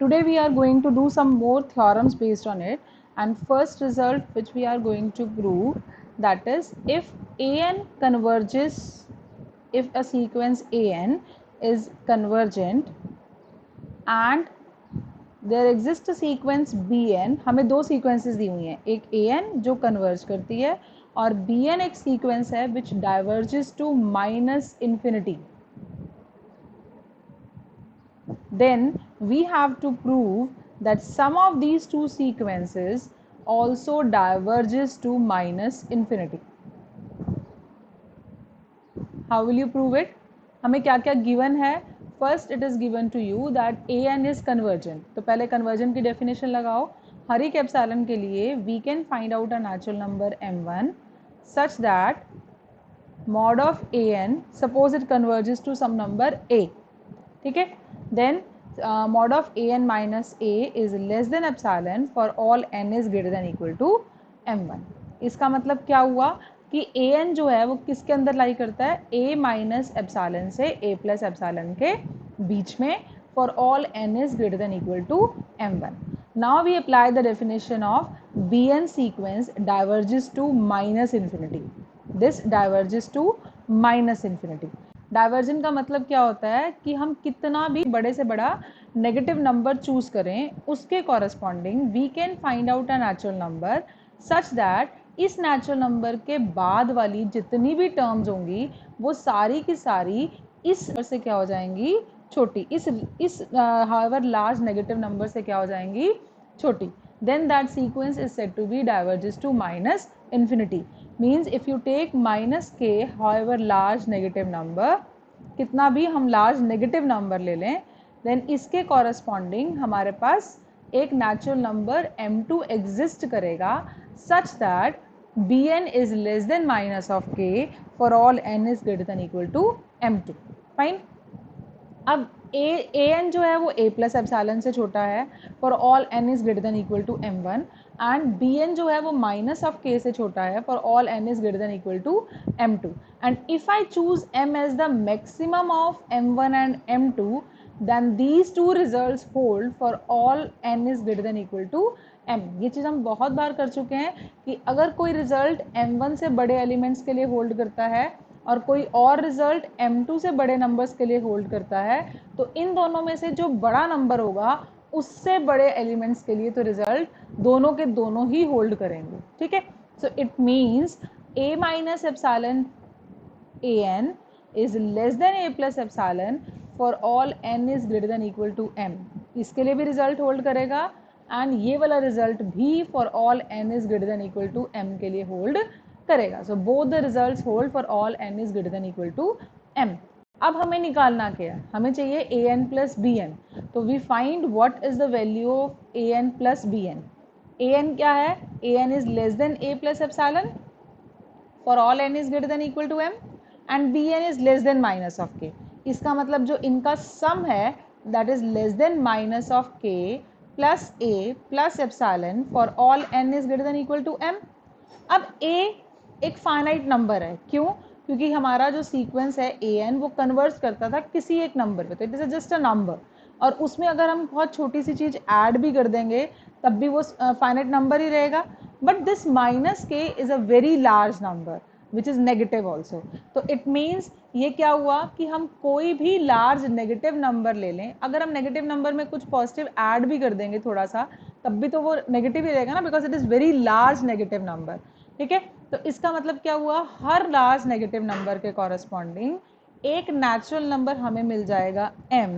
Today we are going to do some more theorems based on it, and first result which we are going to prove, that is if an converges, if a sequence an is convergent and there exist sequence B N, हमें दो sequences दी हुई हैं, एक ए N जो converge करती है और B N एक सीक्वेंस है which diverges to minus infinity, then we have to prove that sum of these two sequences also diverges to minus infinity. How will you prove it? हमें क्या क्या given है? First it is given to you that an is convergent. तो पहले convergent की definition लगाओ. हर एक epsilon के लिए we can find out a natural number m1 such that mod of an, suppose it converges to some number a, ठीक है, then mod of an minus a is less than epsilon for all n is greater than equal to m1. इसका मतलब क्या हुआ कि an जो है वो किसके अंदर लाई करता है, a माइनस एप्सिलॉन से a प्लस एप्सिलॉन के बीच में for all n is greater than equal to m1. Now we apply the definition of bn sequence diverges to minus infinity. This diverges to minus infinity. Divergent का मतलब क्या होता है कि हम कितना भी बड़े से बड़ा नेगेटिव नंबर चूज करें उसके corresponding we can find out a natural number such that इस नेचुरल नंबर के बाद वाली जितनी भी टर्म्स होंगी वो सारी की सारी इस से क्या हो जाएंगी, छोटी, इस हाउएवर लार्ज नेगेटिव नंबर से क्या हो जाएंगी, छोटी. Then that sequence is said to be diverges to minus infinity. Means if you take minus k however large negative number, कितना भी हम large negative number ले लें, then इसके corresponding हमारे पास एक natural number m2 exist करेगा such that bn is less than minus of k for all n is greater than equal to m2. Fine. अब ए एन जो है वो ए प्लस एप्सिलॉन से छोटा है for all N is greater than equal to M one, and B N जो है वो माइनस ऑफ के से छोटा है for all N is greater than equal to M two. And if I choose M as the maximum of M one and M two, then these two results hold for all n is greater than equal to m. ये चीज़ हम बहुत बार कर चुके हैं कि अगर कोई result m1 से बड़े एलिमेंट्स के लिए होल्ड करता है और कोई और रिजल्ट m2 से बड़े नंबर्स के लिए होल्ड करता है, तो इन दोनों में से जो बड़ा नंबर होगा उससे बड़े एलिमेंट्स के लिए तो रिजल्ट दोनों के दोनों ही होल्ड करेंगे. ठीक है, so it means a minus epsilon A N is less than a plus epsilon for all n is greater than equal to m. इसके लिए भी रिजल्ट होल्ड करेगा एंड ये वाला रिजल्ट भी for all n is greater than equal to m के लिए hold करेगा. So both the results hold for all n is greater than equal to m. अब हमें निकालना क्या है, हमें चाहिए a n plus b n. तो we find what is the value of a n plus b n. A n क्या है, a N is less than a plus epsilon for all N is greater than equal to m, and B N is less than minus of k. इसका मतलब जो इनका sum है that is less than minus of के plus A plus epsilon for all N is greater than equal to M. अब a एक finite number है, क्यों, क्योंकि हमारा जो सीक्वेंस है ए एन वो कन्वर्ज करता था किसी एक नंबर पे, तो it is just a number, और उसमें अगर हम बहुत छोटी सी चीज़ ऐड भी कर देंगे तब भी वो फाइनाइट नंबर ही रहेगा. बट दिस माइनस के is a very large number which is negative also. तो इट मीन्स ये क्या हुआ कि हम कोई भी लार्ज नेगेटिव नंबर ले लें, अगर हम नेगेटिव नंबर में कुछ पॉजिटिव ऐड भी कर देंगे थोड़ा सा, तब भी तो वो नेगेटिव ही रहेगा ना, because it is very large negative number. ठीक है, तो इसका मतलब क्या हुआ, हर लार्ज नेगेटिव नंबर के कॉरस्पॉन्डिंग एक नेचुरल नंबर हमें मिल जाएगा m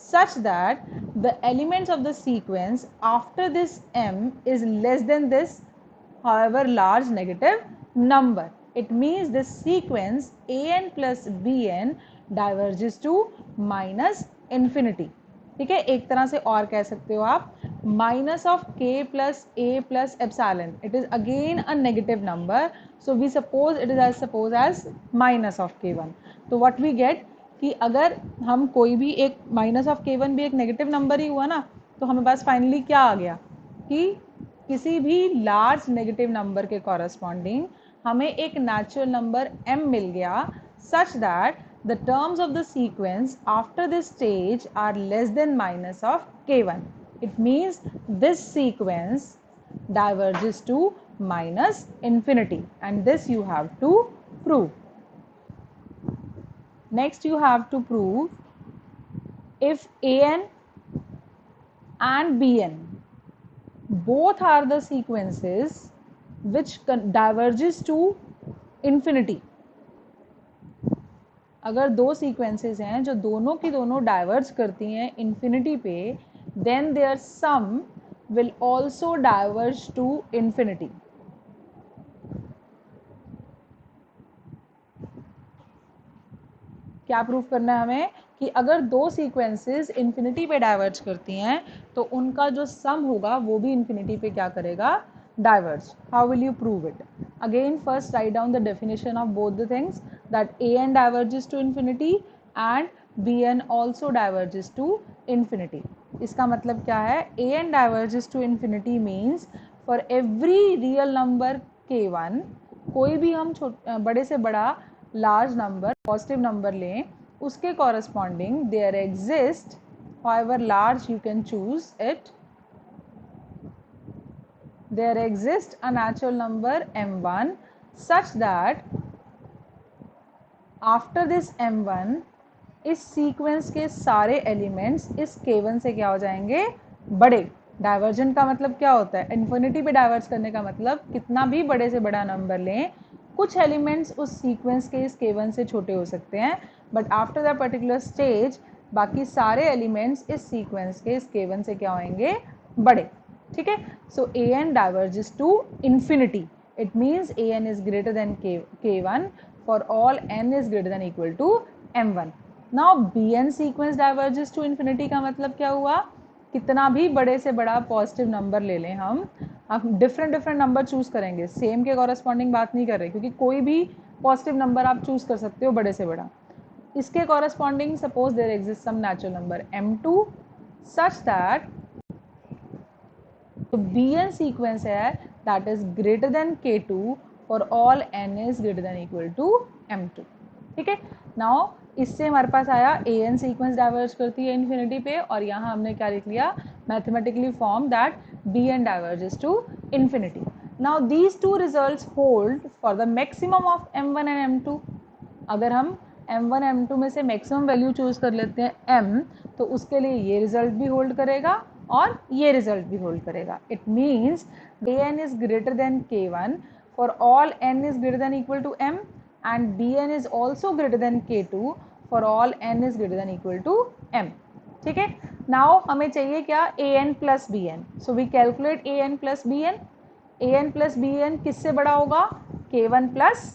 such that the elements of the sequence after this m is less than this however large negative number. It means this sequence an plus bn diverges to minus infinity. ठीक है, एक तरह से और कह सकते हो आप माइनस ऑफ के plus A plus epsilon, it is again a negative number, so we suppose it is as suppose as minus of K one. तो व्हाट वी गेट कि अगर हम कोई भी एक माइनस ऑफ के वन भी एक नेगेटिव नंबर ही हुआ ना, तो हमें पास फाइनली क्या आ गया कि किसी भी लार्ज नेगेटिव नंबर के कॉरस्पॉन्डिंग हमें एक नेचुरल नंबर m मिल गया such that the terms of the sequence after this stage are less than minus of k1. It means this sequence diverges to minus infinity, and this you have to prove. Next you have to prove if an and bn both are the sequences which diverges to infinity. अगर दो sequences हैं जो दोनों की दोनों diverge करती हैं infinity पे, then their sum will also diverge to infinity. क्या प्रूव करना है हमें कि अगर दो सीक्वेंसेस इन्फिनिटी पे डाइवर्ज करती हैं तो उनका जो सम होगा वो भी इन्फिनिटी पे क्या करेगा, diverge. How will you prove it? Again first write down the definition of both the things, that A N diverges to infinity and B n also diverges to infinity. इसका मतलब क्या है? A N diverges to infinity means for every real number k1, कोई भी हम बड़े से बड़ा लार्ज नंबर पॉजिटिव नंबर लें, उसके corresponding there exist, however large you can choose it, there exists a natural number m1 such that after this m1 इस sequence के सारे एलिमेंट्स इस k1 से क्या हो जाएंगे, बड़े. डाइवर्जन का मतलब क्या होता है? इन्फिनिटी पे डाइवर्ज करने का मतलब कितना भी बड़े से बड़ा नंबर लें, कुछ एलिमेंट्स उस सीक्वेंस के इस k1 से छोटे हो सकते हैं, but after the particular stage बाकी सारे एलिमेंट्स इस सीक्वेंस के इस k1 से क्या होंगे, बड़े. ठीक है. So a N diverges to infinity. It means A N is greater than k1 for all n is greater than equal to m1. Now b n sequence diverges to infinity का मतलब क्या हुआ? कितना भी बड़े से बड़ा पॉजिटिव नंबर ले लें, हम डिफरेंट नंबर चूज करेंगे, सेम के कॉरस्पॉन्डिंग बात नहीं कर रहे, क्योंकि कोई भी पॉजिटिव नंबर आप चूज कर सकते हो बड़े से बड़ा. इसके corresponding suppose there exist some natural number m2 such that B n sequence है that is greater than k2 for all n is greater than equal to m2. ठीक है. नाउ इससे हमारे पास आया ए एन सीक्वेंस डाइवर्ज करती है infinity पे, और यहाँ हमने क्या लिख लिया, mathematically form that B N diverges to infinity. Now these two results hold for the maximum of m1 and m2. अगर हम m1 m2 में से मैक्सिमम वैल्यू चूज कर लेते हैं m, तो उसके लिए ये रिजल्ट भी होल्ड करेगा और ये रिजल्ट भी होल्ड करेगा. It means A N is greater than k1 for all n is greater than equal to m, and bn is also greater than k2 for all n is greater than equal to m. ठीक है. Now हमें चाहिए क्या, an plus bn. so we calculate an plus bn. an plus bn किससे बड़ा होगा, k1 plus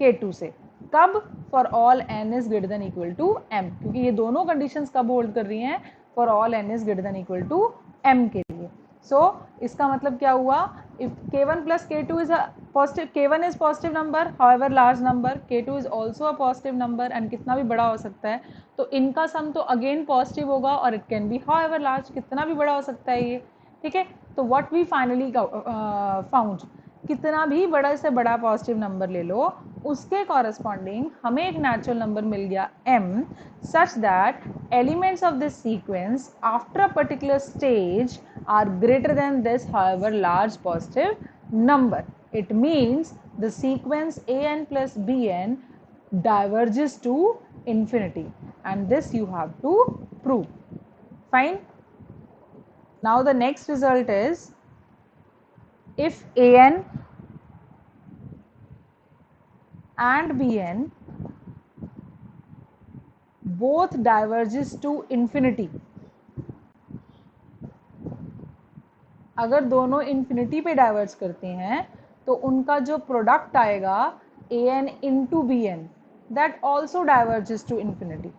k2 से. कब? for all n is greater than equal to m, क्योंकि ये दोनों कंडीशंस कब होल्ड कर रही हैं, for all n is greater than equal to m के लिए. so इसका मतलब क्या हुआ, if k1 plus k2 is a positive, k1 is positive number however large number, k2 is also a positive number and कितना भी बड़ा हो सकता है, तो इनका सम तो अगेन पॉजिटिव होगा और it can be however large, कितना भी बड़ा हो सकता है ये. ठीक है. तो व्हाट वी फाइनली फाउंड, कितना भी बड़ा से बड़ा पॉजिटिव नंबर ले लो, उसके कॉरस्पॉन्डिंग हमें एक नेचुरल नंबर मिल गया m such that elements of this sequence after a particular stage are greater than this however large positive number. It means the sequence an plus bn diverges to infinity, and this you have to prove. Fine. Now the next result is if an and bn both diverges to infinity. अगर दोनों infinity पे diverge करते हैं तो उनका जो product आएगा a N into B n, that also diverges to infinity.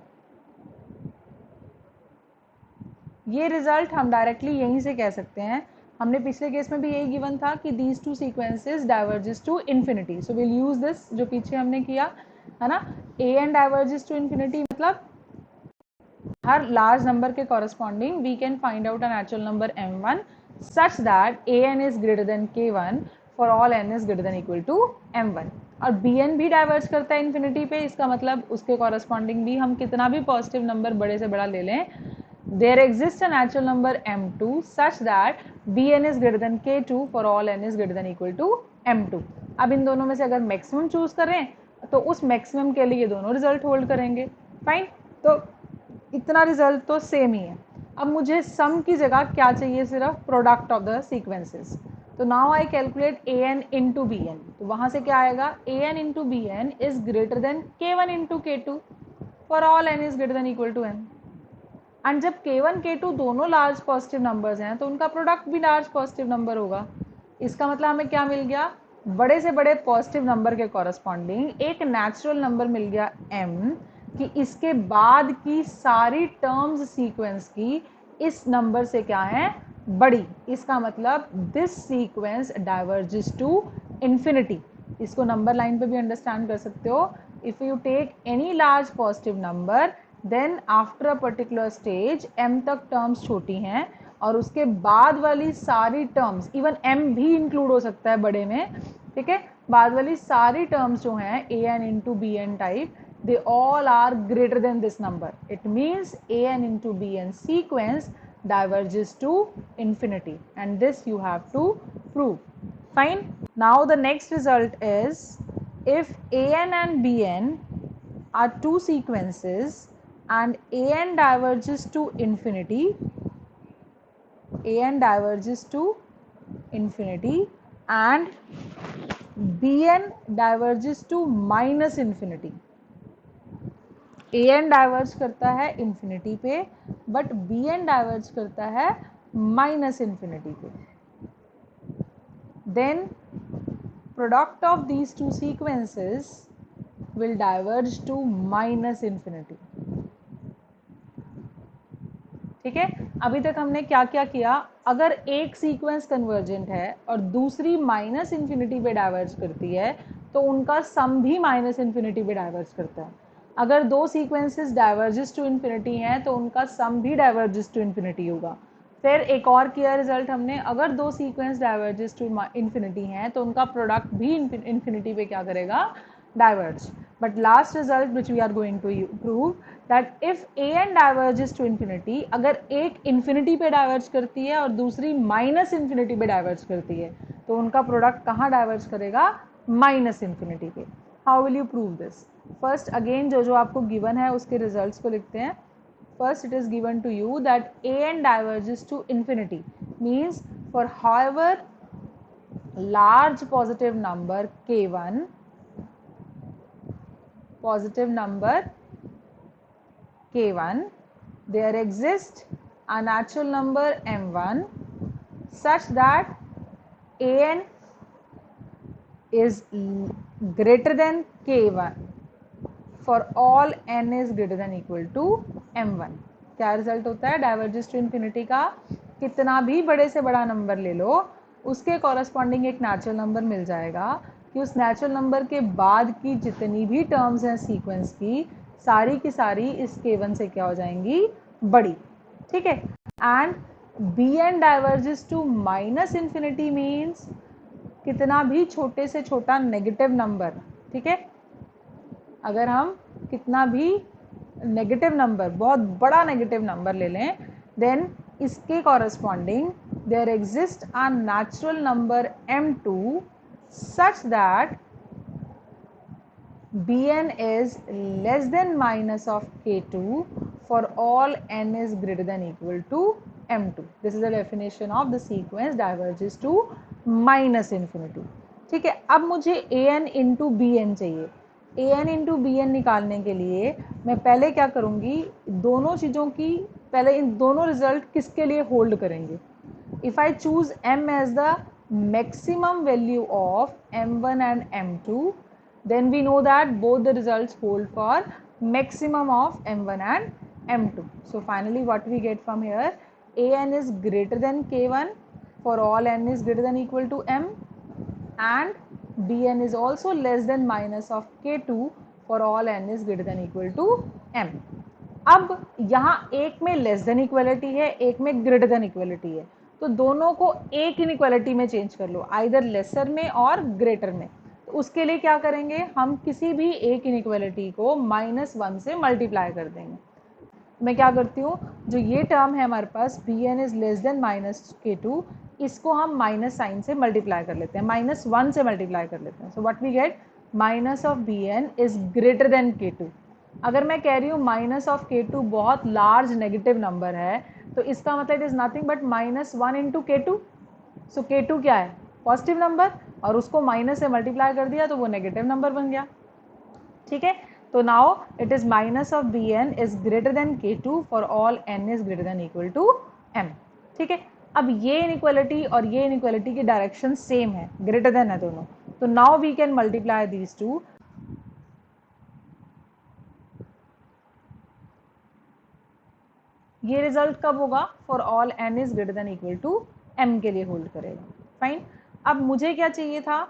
ये रिजल्ट हम डायरेक्टली यहीं से कह सकते हैं. हमने पिछले केस में भी यही गिवन था कि these two sequences diverges to infinity. So will use this जो पीछे हमने किया है ना, A N diverges to infinity मतलब हर लार्ज नंबर के corresponding we can find out a natural number m1 such that an is greater than k1 for all n is greater than equal to m1. और bn भी diverge करता है infinity पे, इसका मतलब उसके कॉरस्पॉन्डिंग भी हम कितना भी पॉजिटिव नंबर बड़े से बड़ा ले लें, there exists a natural number m2 such that bn is greater than k2 for all n is greater than equal to m2। अब इन दोनों में से अगर मैक्सिमम चूज करें तो उस मैक्सिमम के लिए ये दोनों रिजल्ट होल्ड करेंगे। फाइन, तो इतना रिजल्ट तो सेम ही है। अब मुझे सम की जगह क्या चाहिए, सिर्फ प्रोडक्ट ऑफ द सीक्वेंसेस। तो now I calculate a N into B n. तो वहां से क्या आएगा, a N into B N is greater than k one into के two for all N is greater than equal to n. And जब k1 k2 दोनों large positive numbers हैं तो उनका प्रोडक्ट भी लार्ज पॉजिटिव नंबर होगा। इसका मतलब हमें क्या मिल गया, बड़े से बड़े पॉजिटिव नंबर के कॉरस्पॉन्डिंग एक नेचुरल नंबर मिल गया m, कि इसके बाद की सारी टर्म्स सीक्वेंस की इस नंबर से क्या है, बड़ी। इसका मतलब this sequence diverges to infinity. इसको नंबर लाइन पे भी अंडरस्टैंड कर सकते हो। If you take any large positive number then after a particular stage m तक टर्म्स छोटी हैं और उसके बाद वाली सारी टर्म्स, इवन m भी इंक्लूड हो सकता है बड़े में, ठीक है, बाद वाली सारी टर्म्स जो हैं a n into B N type, they all are greater than this number. It means a n into b n sequence diverges to infinity, and this you have to prove. Fine. Now the next result is, if a n and b n are two sequences and a n diverges to infinity, a n diverges to infinity and b n diverges to minus infinity। A N diverge करता है infinity पे but B N diverge करता है minus infinity पे, then product of these two sequences will diverge to minus infinity. ठीक है, अभी तक हमने क्या क्या किया, अगर एक सीक्वेंस कन्वर्जेंट है और दूसरी माइनस इन्फिनिटी पे डाइवर्ज करती है तो उनका सम भी माइनस इन्फिनिटी पे डाइवर्ज करता है। अगर दो सीक्वेंसेस डाइवर्जेस टू इन्फिनिटी हैं तो उनका सम भी डाइवर्जेस टू इन्फिनिटी होगा। फिर एक और किया रिजल्ट हमने, अगर दो सीक्वेंस डाइवर्जेस टू इन्फिनिटी हैं तो उनका प्रोडक्ट भी इन्फिनिटी पे क्या करेगा, diverge. But last result which we are going to prove that if A N diverges to infinity, अगर एक इन्फिनिटी पे डाइवर्ज करती है और दूसरी माइनस इन्फिनिटी पे डाइवर्ज करती है तो उनका प्रोडक्ट कहाँ डाइवर्ज करेगा, माइनस इन्फिनिटी पे। How will you prove this? First again जो आपको गिवन है उसके रिजल्ट्स को लिखते हैं। First it is given to you that A N diverges to infinity means for however large positive number k1, positive number k1, there exists a natural number m1 such that an is greater than k1 for all n is greater than equal to m1। क्या result होता है, diverges to infinity का कितना भी बड़े से बड़ा number ले लो उसके कॉरस्पॉन्डिंग एक नेचुरल नंबर मिल जाएगा कि उस नेचुरल नंबर के बाद की जितनी भी टर्म्स हैं सीक्वेंस की सारी इस k1 से क्या हो जाएंगी, बड़ी। ठीक है, and B N diverges to minus infinity means कितना भी छोटे से छोटा नेगेटिव नंबर, ठीक है, अगर हम कितना भी नेगेटिव नंबर, बहुत बड़ा नेगेटिव नंबर ले लें, देन इसके corresponding there exist a natural number m2 such that bn is less than minus of k2 for all n is greater than equal to m2। This is the definition of the sequence diverges to minus infinity। ठीक है, अब मुझे an into bn चाहिए। an into bn निकालने के लिए मैं पहले क्या करूँगी, दोनों चीज़ों की पहले इन दोनों रिजल्ट किसके लिए होल्ड करेंगे। If I choose m as the maximum value of m1 and m2, then we know that both the results hold for maximum of m1 and m2। So finally what we get from here, an is greater than k1 for all n is greater than equal to m and bn is also less than minus of k2 for all n is greater than equal to m। अब यहाँ एक में less than equality है, एक में greater than equality है, तो दोनों को एक इनइक्वालिटी में चेंज कर लो, आइदर लेसर में और ग्रेटर में। तो उसके लिए क्या करेंगे, हम किसी भी एक इनइक्वालिटी को -1 से मल्टीप्लाई कर देंगे। मैं क्या करती हूँ, जो ये टर्म है हमारे पास b N is less than minus k two, इसको हम माइनस साइन से मल्टीप्लाई कर लेते हैं, -1 से मल्टीप्लाई कर लेते हैं. So what we get, minus of B N is greater than K two. अगर मैं कह रही हूँ माइनस ऑफ के टू बहुत लार्ज नेगेटिव नंबर है, तो इसका मतलब it is nothing but -1 into के टू. सो के टू क्या है, पॉजिटिव नंबर, और उसको माइनस से मल्टीप्लाई कर दिया तो वो नेगेटिव नंबर बन गया. ठीक है, तो now it is minus of B N is greater than K two for all N is greater than equal to M. ठीक है, अब ये इनइक्वालिटी और ये इनइक्वालिटी की डायरेक्शन सेम है, ग्रेटर देन है दोनों, तो now we can multiply these two. ये रिजल्ट कब होगा, for all N is greater than equal to M के लिए होल्ड करेगा. फाइन. अब मुझे क्या चाहिए था,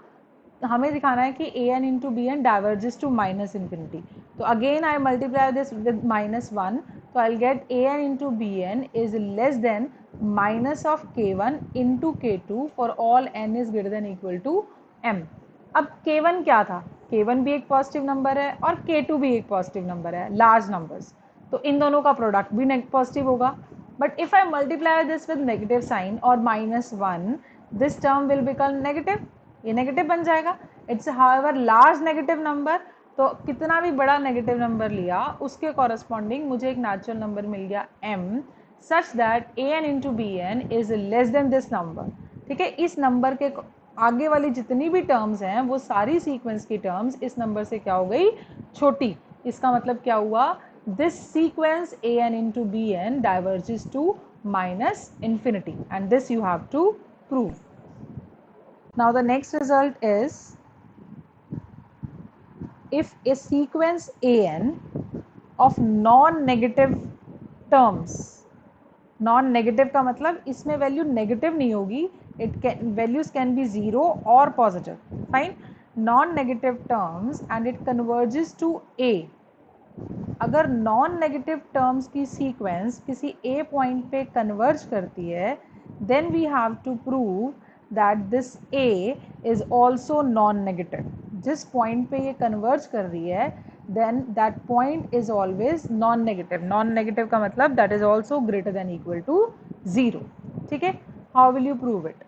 हमें दिखाना है कि A N into B N diverges to minus infinity. तो again I multiply this with -1, तो I get A N into B N is less than minus of K one into के two for all N is greater than equal to M. अब K one क्या था, के one भी एक positive number है और के टू भी एक पॉजिटिव नंबर है, लार्ज नंबर्स, तो इन दोनों का प्रोडक्ट भी पॉजिटिव होगा. But if I multiply this with negative sign और -1, this term will become negative, ये नेगेटिव बन जाएगा. It's however large negative number, तो कितना भी बड़ा नेगेटिव नंबर लिया उसके कॉरस्पॉन्डिंग मुझे एक नेचुरल नंबर मिल गया m, such that A N into B N is less than this number. ठीक है, इस नंबर के आगे वाली जितनी भी टर्म्स हैं वो सारी सीक्वेंस की टर्म्स इस नंबर से क्या हो गई, छोटी. इसका मतलब क्या हुआ, this sequence a n into b n diverges to minus infinity, and this you have to prove. Now the next result is, if a sequence a n of non-negative terms, non-negative का मतलब इसमें value negative नहीं होगी, values can be 0 or positive. Fine. Non-negative terms and it converges to a. अगर non negative terms की sequence किसी A point पे converge करती है, then we have to prove that this A is also non negative. जिस point पे ये converge कर रही है, then that point is always non negative. Non negative का मतलब that is also greater than equal to 0. ठीक है, how will you prove it.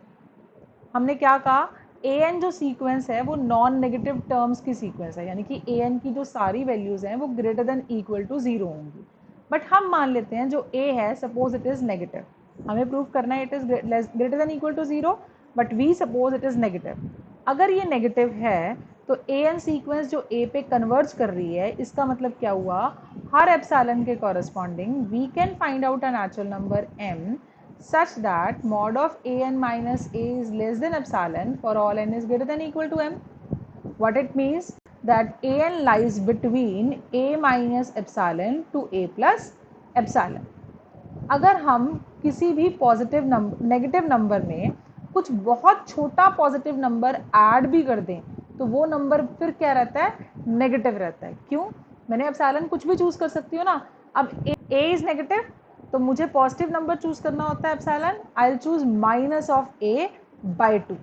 हमने क्या कहा, ए एन जो सीक्वेंस है वो नॉन नेगेटिव टर्म्स की सीक्वेंस है, यानी कि ए एन की जो सारी वैल्यूज़ हैं वो ग्रेटर देन इक्वल टू 0 होंगी. बट हम मान लेते हैं जो ए है, सपोज इट इज़ नेगेटिव, हमें प्रूव करना है it is greater than equal to 0, but we suppose it is negative. अगर ये नेगेटिव है तो ए एन सीक्वेंस जो ए पे कन्वर्ज कर रही है, इसका मतलब क्या हुआ, हर एप्सिलॉन के corresponding we can find out a natural number m such that mod of a n minus a is less than epsilon for all n is greater than equal to m. What it means that a n lies between a minus epsilon to a plus epsilon. अगर हम किसी भी positive number negative number में कुछ बहुत छोटा positive number add भी कर दें तो वो नंबर फिर क्या रहता है, नेगेटिव रहता है. क्यों, मैंने एप्सिलॉन कुछ भी चूज कर सकती हूँ ना. अब a इज नेगेटिव तो मुझे पॉजिटिव नंबर चूज करना होता है epsilon, I will choose minus of a by 2.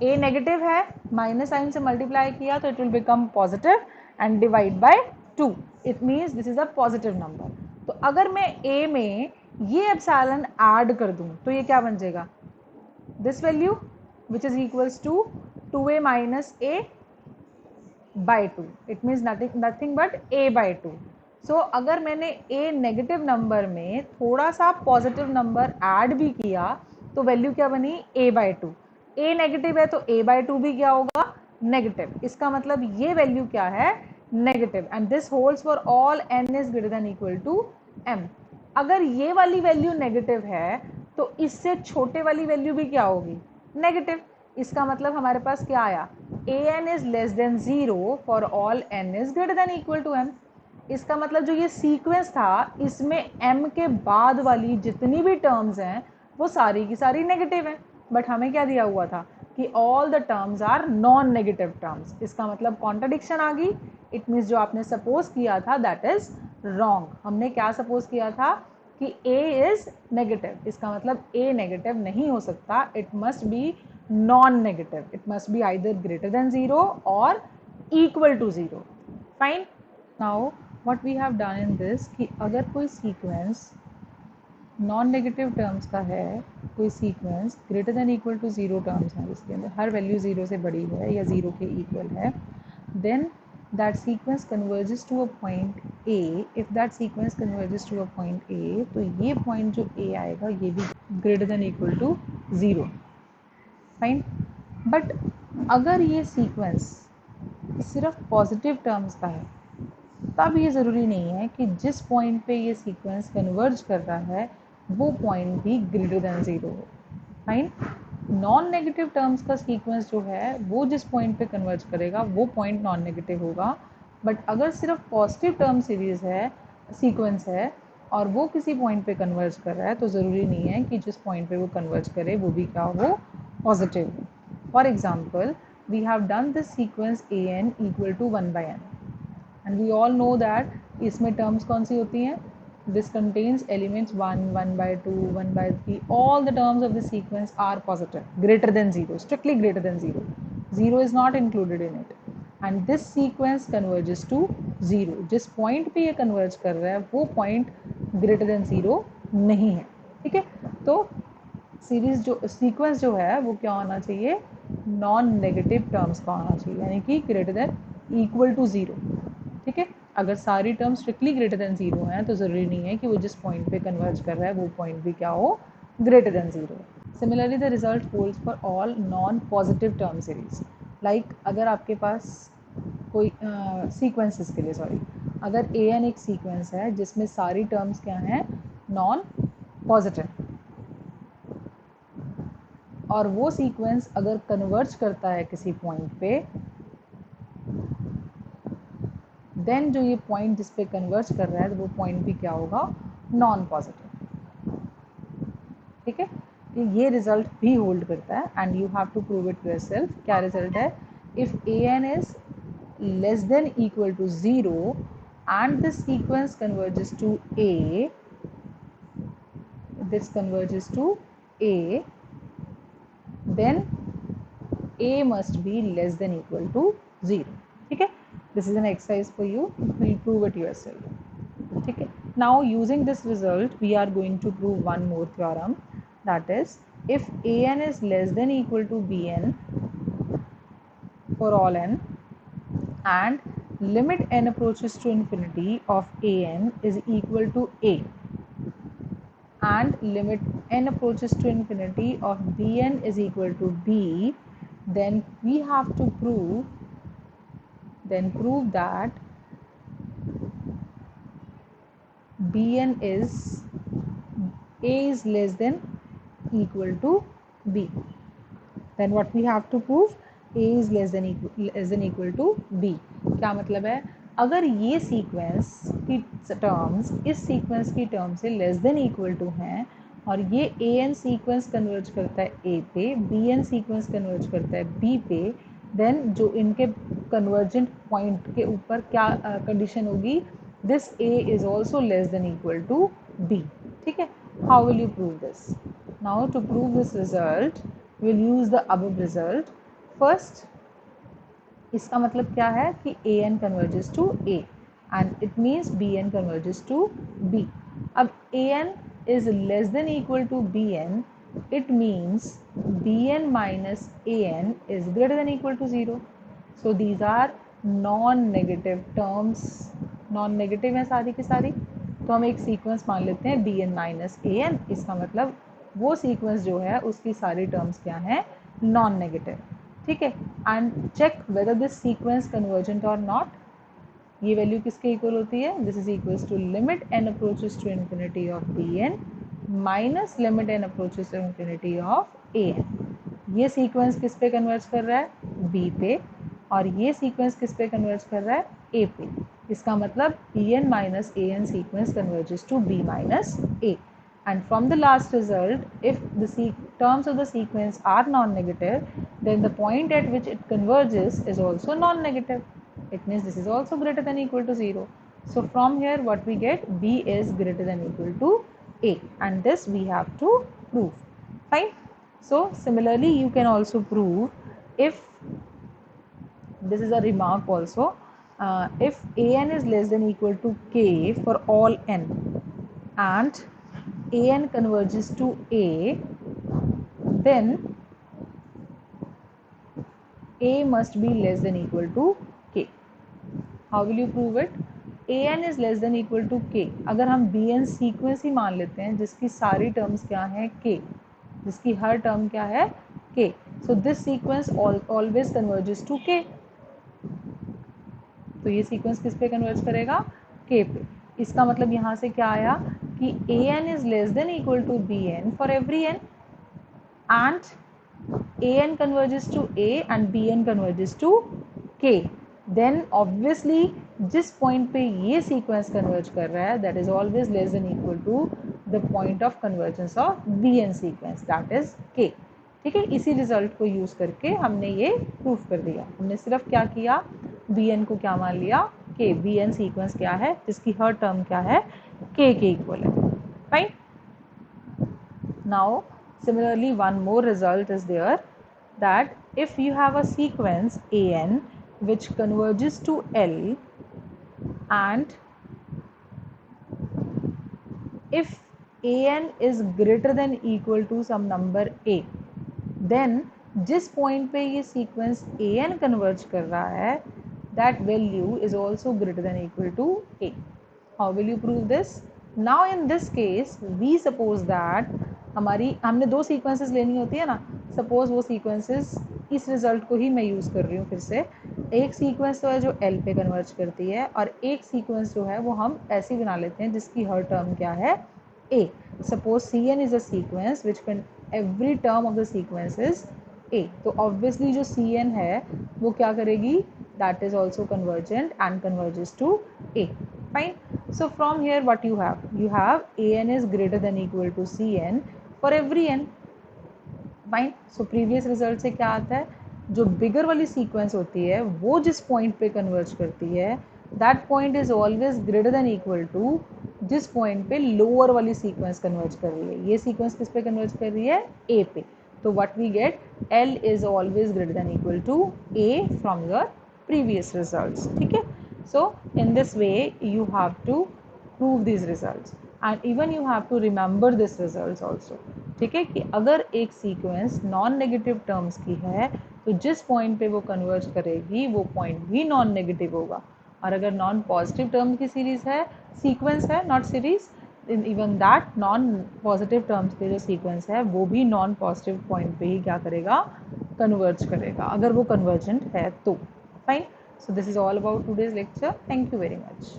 a negative है, माइनस साइन से मल्टीप्लाई किया तो it will become positive and divide by 2. It means this is a positive number. तो अगर मैं a में ये एप्सिलॉन ऐड कर दूं तो ये क्या बन जाएगा, this value which is equals to 2a minus a by 2. It means nothing but a by 2. सो अगर मैंने a नेगेटिव नंबर में थोड़ा सा पॉजिटिव नंबर ऐड भी किया तो वैल्यू क्या बनी, a बाई 2. a नेगेटिव है तो a बाई 2 भी क्या होगा, नेगेटिव. इसका मतलब ये वैल्यू क्या है, negative. And this holds for all n is greater than equal to m. अगर ये वाली वैल्यू नेगेटिव है तो इससे छोटे वाली वैल्यू भी क्या होगी, नेगेटिव. इसका मतलब हमारे पास क्या आया, a n is less than 0 for all n is greater than equal to m. इसका मतलब जो ये सीक्वेंस था इसमें m के बाद वाली जितनी भी टर्म्स हैं वो सारी की सारी नेगेटिव हैं. बट हमें क्या दिया हुआ था कि all the terms are non negative terms. इसका मतलब कॉन्ट्रडिक्शन आ गई. इट मीन्स जो आपने सपोज किया था दैट इज रॉन्ग. हमने क्या सपोज किया था कि a इज नेगेटिव, इसका मतलब a नेगेटिव नहीं हो सकता, it must be non negative. It must be either greater than 0 और equal to 0. Fine. Now what we have done in this कि अगर कोई सीक्वेंस नॉन नेगेटिव टर्म्स का है, कोई sequence greater than equal to zero terms हैं जिसके अंदर हर वैल्यू ज़ीरो से बड़ी है या ज़ीरो के इक्वल है, then that sequence converges to a point A. if that sequence converges to a point A, तो ये point जो A आएगा ये भी greater than equal to zero, fine. But अगर ये सीक्वेंस सिर्फ पॉजिटिव टर्म्स का है, तब ये ज़रूरी नहीं है कि जिस पॉइंट पे ये सीक्वेंस कन्वर्ज कर रहा है वो पॉइंट भी ग्रेटर देन ज़ीरो हो, फाइन। नॉन नेगेटिव टर्म्स का सीक्वेंस जो है वो जिस पॉइंट पे कन्वर्ज करेगा वो पॉइंट नॉन नेगेटिव होगा। बट अगर सिर्फ पॉजिटिव टर्म सीरीज़ है, सीक्वेंस है, और वो किसी पॉइंट पे कन्वर्ज कर रहा है, तो ज़रूरी नहीं है कि जिस पॉइंट पे वो कन्वर्ज करे वो भी क्या हो, पॉजिटिव हो। For example, we have done this sequence a n equal to one by n, and we all know that इसमें टर्म्स कौन सी होती हैं, this contains elements 1, 1 by 2, 1 by 3, all the terms of the sequence are positive, greater than 0, strictly greater than 0, 0 is not included in it, and this sequence converges to 0, जिस point पे ये converge कर रहा है वो point greater than 0 नहीं है, ठीक है। तो सीरीज जो सीक्वेंस जो है वो क्या होना चाहिए, नॉन नेगेटिव टर्म्स का होना चाहिए, यानी कि greater than equal to zero, ठीक है। अगर सारी terms strictly greater than zero हैं तो ज़रूरी नहीं है कि वो जिस पॉइंट पे कन्वर्ज कर रहा है वो पॉइंट भी क्या हो, greater than zero. Similarly the result holds for all non positive term series. Like अगर आपके पास कोई सीक्वेंसेस के लिए, सॉरी, अगर ए एन एक सीक्वेंस है जिसमें सारी टर्म्स क्या हैं, नॉन पॉजिटिव, और वो सीक्वेंस अगर कन्वर्ज करता है किसी पॉइंट पे, देन जो ये पॉइंट जिस पे कन्वर्ज कर रहा है तो वो पॉइंट भी क्या होगा, नॉन पॉजिटिव, ठीक है। ये रिजल्ट भी होल्ड करता है and you have to prove it yourself. क्या रिजल्ट है, if A N is less than equal to zero and this sequence converges to a, this converges to A, then A must be less than equal to 0, ठीक है। This is an exercise for you, prove it yourself, ठीक है। Now using this result we are going to prove one more theorem, that is if an is less than equal to bn for all n and limit n approaches to infinity of an is equal to a and limit n approaches to infinity of bn is equal to b, then we have to prove that bn is a is less than equal to b. Then what we have to prove, a is less than equal to b. क्या मतलब है, अगर ये sequence की terms इस sequence की term से less than equal to हैं और ये ए एन सीक्वेंस कन्वर्ज करता है ए पे, बी एन सीक्वेंस कन्वर्ज करता है बी पे, देन जो इनके कन्वर्जेंट पॉइंट के ऊपर क्या कंडीशन होगी, this A is also less than equal to b, ठीक है। How will you prove this, now to prove this result we'll use the above result. First, इसका मतलब क्या है कि A N converges to A and it means B N converges to B. अब A N is less than equal to B N, it means B N minus A N is greater than equal to zero. So these are non negative terms, non negative हैं सारी की सारी। तो हम एक sequence मान लेते हैं B N minus A N, इसका मतलब वो सीक्वेंस जो है उसकी सारी टर्म्स क्या हैं, नॉन नेगेटिव, ठीक है। And check whether this sequence convergent और नॉट। ये वैल्यू किसके इक्वल होती है, this is equals to limit n approaches to infinity of B N minus limit n approaches to infinity of a n. ये sequence किस पे converge कर रहा है, बी पे, और ये सीक्वेंस किस पे कन्वर्ज कर रहा है, ए पे। इसका मतलब b N minus A n sequence converges to b minus a. And from the last result, if the terms of the sequence are non-negative, then the point at which it converges is also non-negative. It means this is also greater than equal to 0. So from here what we get, b is greater than equal to a, and this we have to prove. Fine. So similarly you can also prove, if this is a remark also, if an is less than equal to k for all n and an converges to a, then a must be less than equal to k. How will you prove it? an is less than equal to k. अगर हम bn sequence ही मान लेते हैं जिसकी सारी terms क्या हैं k, जिसकी हर टर्म क्या है k, so this sequence always converges to k. तो ये सीक्वेंस किस पे कन्वर्ज करेगा? k पे. इसका मतलब यहाँ से क्या आया कि an is less than equal to bn for every n and an converges to a and bn converges to k. Then obviously जिस पॉइंट पे ये सीक्वेंस कन्वर्ज कर रहा है that is always less than equal to the point of convergence of bn sequence, that is k. ठीक है, इसी result को यूज करके हमने ये प्रूफ कर दिया. हमने सिर्फ क्या किया, bn को क्या मान लिया, k. bn सीक्वेंस क्या है जिसकी हर टर्म क्या है, k के इक्वल है. Fine. Now similarly one more result is there, that if you have a sequence an which converges to L and if an is greater than equal to some number a, then जिस point पे ये sequence an converge कर रहा है that value is also greater than equal to a. How will you prove this? Now in this case we suppose that हमने दो sequences लेनी होती है ना. सपोज वो सीक्वेंसेस इस रिजल्ट को ही मैं यूज़ कर रही हूँ फिर से. एक सीक्वेंस तो है जो L पे कन्वर्ज करती है और एक सीक्वेंस जो है वो हम ऐसी बना लेते हैं जिसकी हर टर्म क्या है, A. Suppose Cn is a sequence which can every term of the sequence is A. तो obviously जो Cn है वो क्या करेगी, that is also convergent and converges to A. Fine. So from here what you have an is greater than equal to Cn for every n. Fine. So previous result से क्या आता है, जो बिगर वाली सीक्वेंस होती है वो जिस पॉइंट पे कन्वर्ज करती है that point is always greater than equal to जिस पॉइंट पे लोअर वाली सीक्वेंस कन्वर्ज कर रही है. ये सीक्वेंस किस पे कन्वर्ज कर रही है, ए पे. तो what we get, L is always greater than equal to A from your previous results. ठीक है. So in this way you have to prove this results and even you have to remember this results also. ठीक है, कि अगर एक sequence non negative terms की है तो जिस पॉइंट पे वो कन्वर्ज करेगी वो पॉइंट भी नॉन नेगेटिव होगा. और अगर नॉन पॉजिटिव टर्म की सीरीज है, सीक्वेंस है not series, even that non positive terms के जो सीक्वेंस है वो भी नॉन पॉजिटिव पॉइंट पे ही क्या करेगा, कन्वर्ज करेगा, अगर वो कन्वर्जेंट है तो. Fine. So this is all about today's lecture. Thank you very much.